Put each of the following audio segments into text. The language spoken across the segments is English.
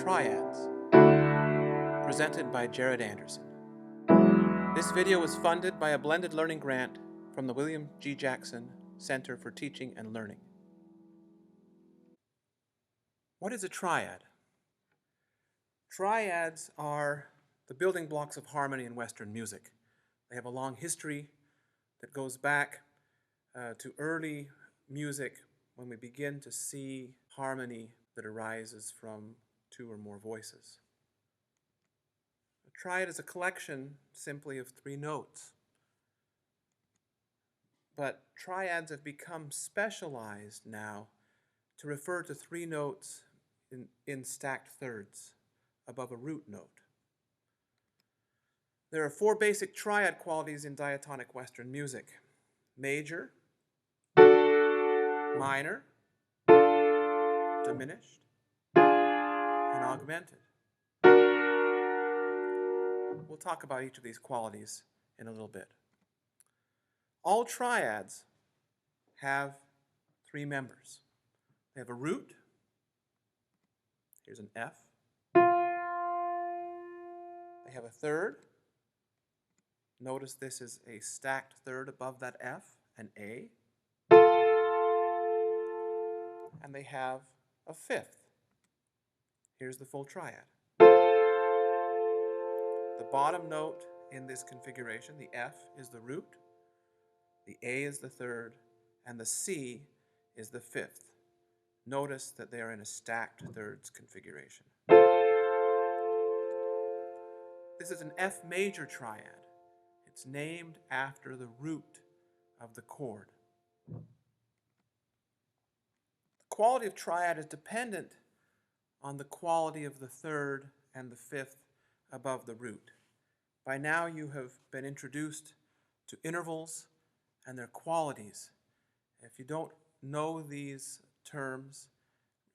Triads, presented by Jared Anderson. This video was funded by a blended learning grant from the William G. Jackson Center for Teaching and Learning. What is a triad? Triads are the building blocks of harmony in Western music. They have a long history that goes back to early music when we begin to see harmony that arises from two or more voices. A triad is a collection simply of three notes. But triads have become specialized now to refer to three notes in stacked thirds above a root note. There are four basic triad qualities in diatonic Western music: major, minor, diminished, and augmented. We'll talk about each of these qualities in a little bit. All triads have three members. They have a root. Here's an F. They have a third. Notice this is a stacked third above that F, an A. And they have a fifth. Here's the full triad. The bottom note in this configuration, the F, is the root, the A is the third, and the C is the fifth. Notice that they are in a stacked thirds configuration. This is an F major triad. It's named after the root of the chord. The quality of triad is dependent on the quality of the third and the fifth above the root. By now you have been introduced to intervals and their qualities. If you don't know these terms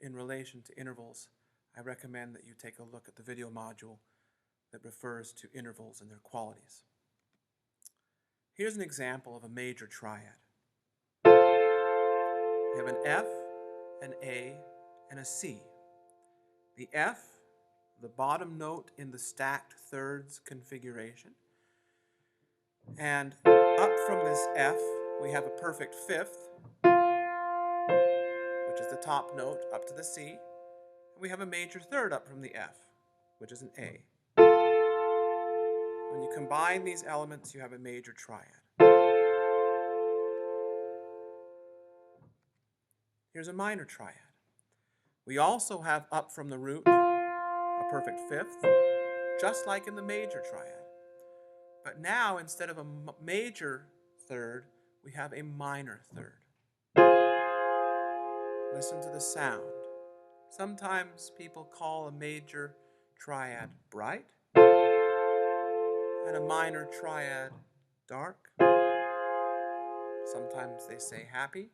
in relation to intervals, I recommend that you take a look at the video module that refers to intervals and their qualities. Here's an example of a major triad. We have an F, an A, and a C. The F, the bottom note in the stacked thirds configuration. And up from this F, we have a perfect fifth, which is the top note, up to the C. And we have a major third up from the F, which is an A. When you combine these elements, you have a major triad. Here's a minor triad. We also have up from the root a perfect fifth, just like in the major triad. But now, instead of a major third, we have a minor third. Listen to the sound. Sometimes people call a major triad bright and a minor triad dark. Sometimes they say happy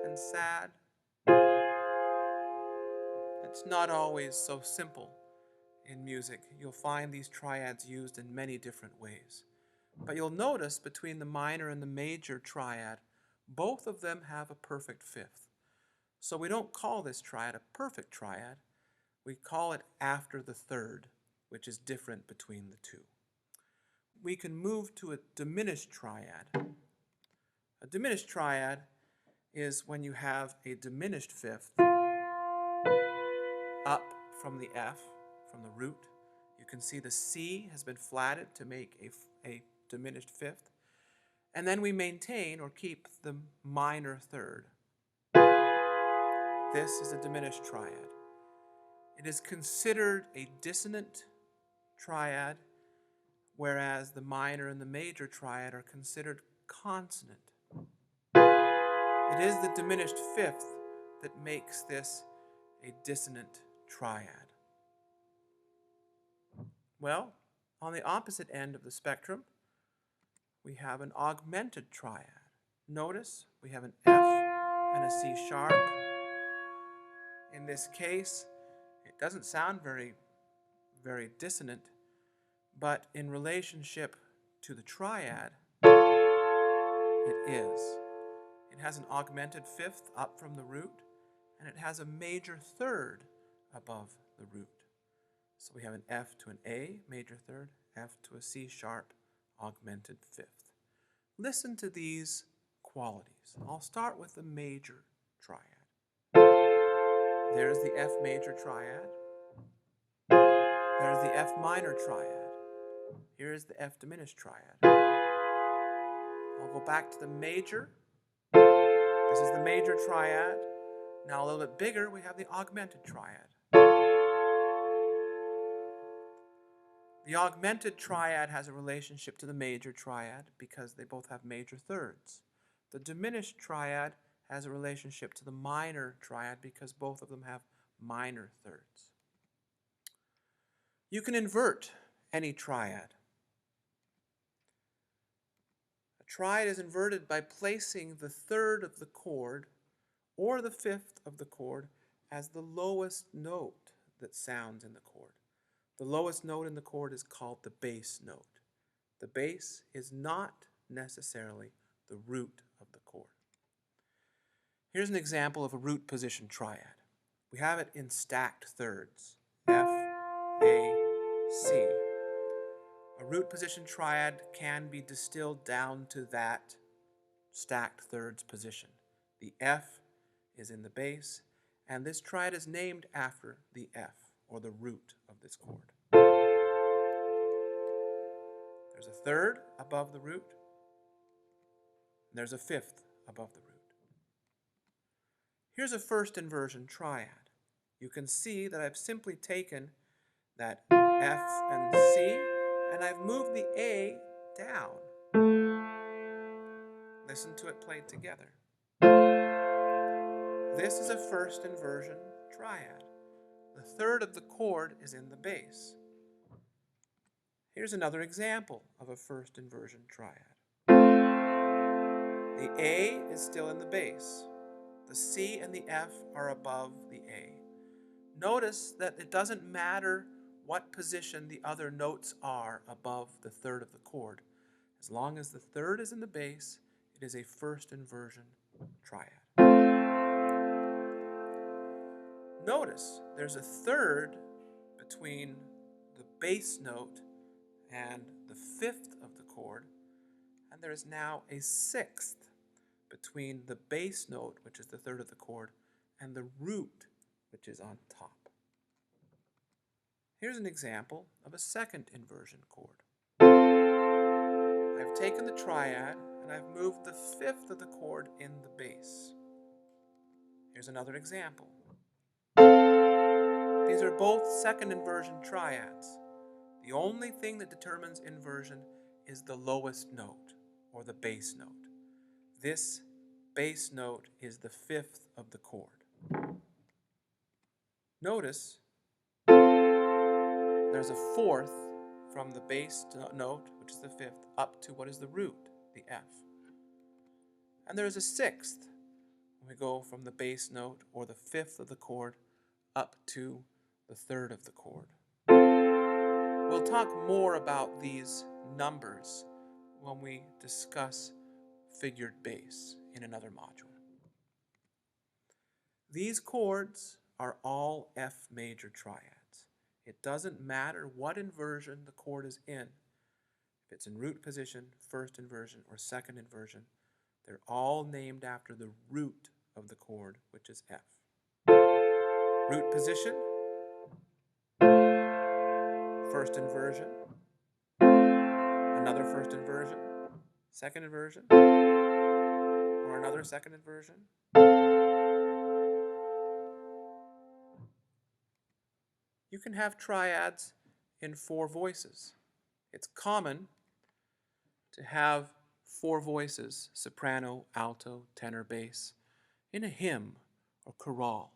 and sad. It's not always so simple in music. You'll find these triads used in many different ways. But you'll notice between the minor and the major triad, both of them have a perfect fifth. So we don't call this triad a perfect triad. We call it after the third, which is different between the two. We can move to a diminished triad. A diminished triad is when you have a diminished fifth up from the F, from the root. You can see the C has been flatted to make a diminished fifth. And then we maintain or keep the minor third. This is a diminished triad. It is considered a dissonant triad, whereas the minor and the major triad are considered consonant. It is the diminished fifth that makes this a dissonant triad. Well, on the opposite end of the spectrum, we have an augmented triad. Notice we have an F and a C sharp. In this case, it doesn't sound very dissonant, but in relationship to the triad, it is. It has an augmented fifth up from the root and it has a major third above the root. So we have an F to an A, major third, F to a C sharp, augmented fifth. Listen to these qualities. I'll start with the major triad. There's the F major triad. There's the F minor triad. Here's the F diminished triad. I'll go back to the major. This is the major triad. Now a little bit bigger, we have the augmented triad. The augmented triad has a relationship to the major triad because they both have major thirds. The diminished triad has a relationship to the minor triad because both of them have minor thirds. You can invert any triad. A triad is inverted by placing the third of the chord or the fifth of the chord as the lowest note that sounds in the chord. The lowest note in the chord is called the bass note. The bass is not necessarily the root of the chord. Here's an example of a root position triad. We have it in stacked thirds, F, A, C. A root position triad can be distilled down to that stacked thirds position. The F is in the bass, and this triad is named after the F, or the root of this chord. There's a third above the root, and there's a fifth above the root. Here's a first inversion triad. You can see that I've simply taken that F and C, and I've moved the A down. Listen to it played together. This is a first inversion triad. The third of the chord is in the bass. Here's another example of a first inversion triad. The A is still in the bass. The C and the F are above the A. Notice that it doesn't matter what position the other notes are above the third of the chord. As long as the third is in the bass, it is a first inversion triad. Notice there's a third between the bass note and the fifth of the chord, and there is now a sixth between the bass note, which is the third of the chord, and the root, which is on top. Here's an example of a second inversion chord. I've taken the triad and I've moved the fifth of the chord in the bass. Here's another example. These are both second inversion triads. The only thing that determines inversion is the lowest note, or the bass note. This bass note is the fifth of the chord. Notice there's a fourth from the bass note, which is the fifth, up to what is the root, the F. And there is a sixth when we go from the bass note, or the fifth of the chord, up to the third of the chord. We'll talk more about these numbers when we discuss figured bass in another module. These chords are all F major triads. It doesn't matter what inversion the chord is in. If it's in root position, first inversion, or second inversion, they're all named after the root of the chord, which is F. Root position, first inversion, another first inversion, second inversion, or another second inversion. You can have triads in four voices. It's common to have four voices, soprano, alto, tenor, bass, in a hymn or chorale.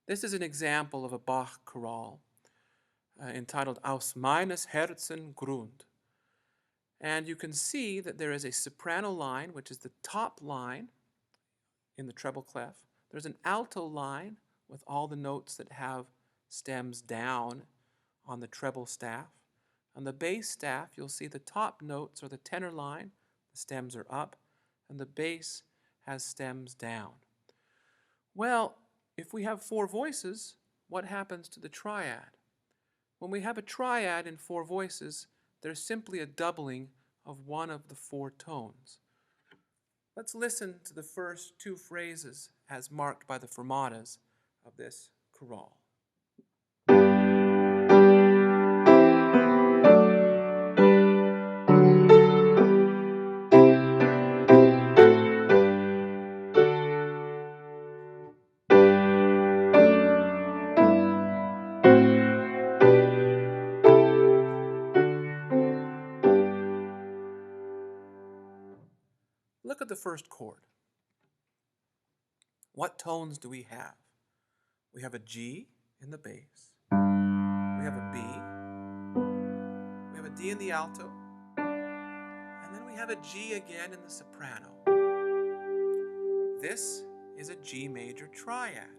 This is an example of a Bach chorale entitled Aus meines Herzen Grund. And you can see that there is a soprano line, which is the top line in the treble clef. There's an alto line with all the notes that have stems down on the treble staff. On the bass staff, you'll see the top notes are the tenor line, the stems are up, and the bass has stems down. Well, If we have four voices, what happens to the triad? When we have a triad in four voices, there's simply a doubling of one of the four tones. Let's listen to the first two phrases as marked by the fermatas of this chorale. Look at the first chord. What tones do we have? We have a G in the bass, we have a B, we have a D in the alto, and then we have a G again in the soprano. This is a G major triad.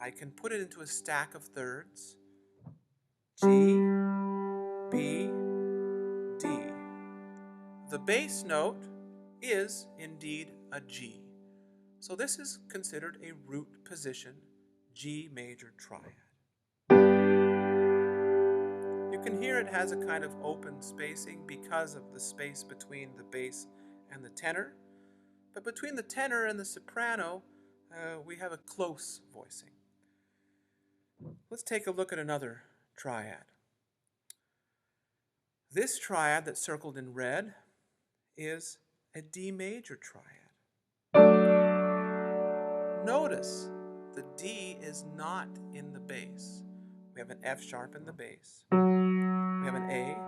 I can put it into a stack of thirds. G, B, D. The bass note is indeed a G. So this is considered a root position G major triad. You can hear it has a kind of open spacing because of the space between the bass and the tenor. But between the tenor and the soprano, we have a close voicing. Let's take a look at another triad. This triad that's circled in red is a D major triad. Notice the D is not in the bass. We have an F sharp in the bass. We have an A,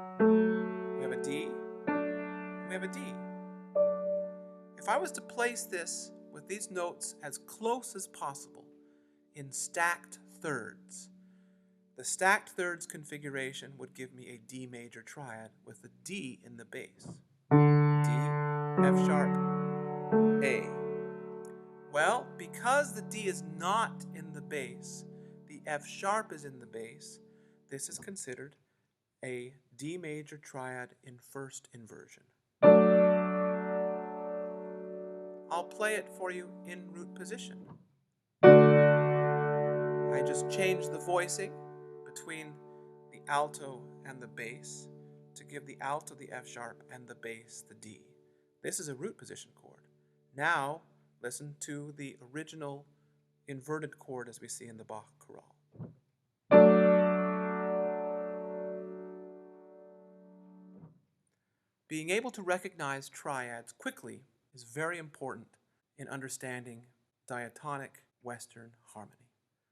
we have a D, we have a D. If I was to place this with these notes as close as possible in stacked thirds, the stacked thirds configuration would give me a D major triad with the D in the bass. D, F sharp, A. Well, because the D is not in the bass, the F sharp is in the bass, this is considered a D major triad in first inversion. I'll play it for you in root position. I just changed the voicing between the alto and the bass to give the alto the F sharp and the bass the D. This is a root position chord. Now, listen to the original inverted chord as we see in the Bach chorale. Being able to recognize triads quickly is very important in understanding diatonic Western harmony.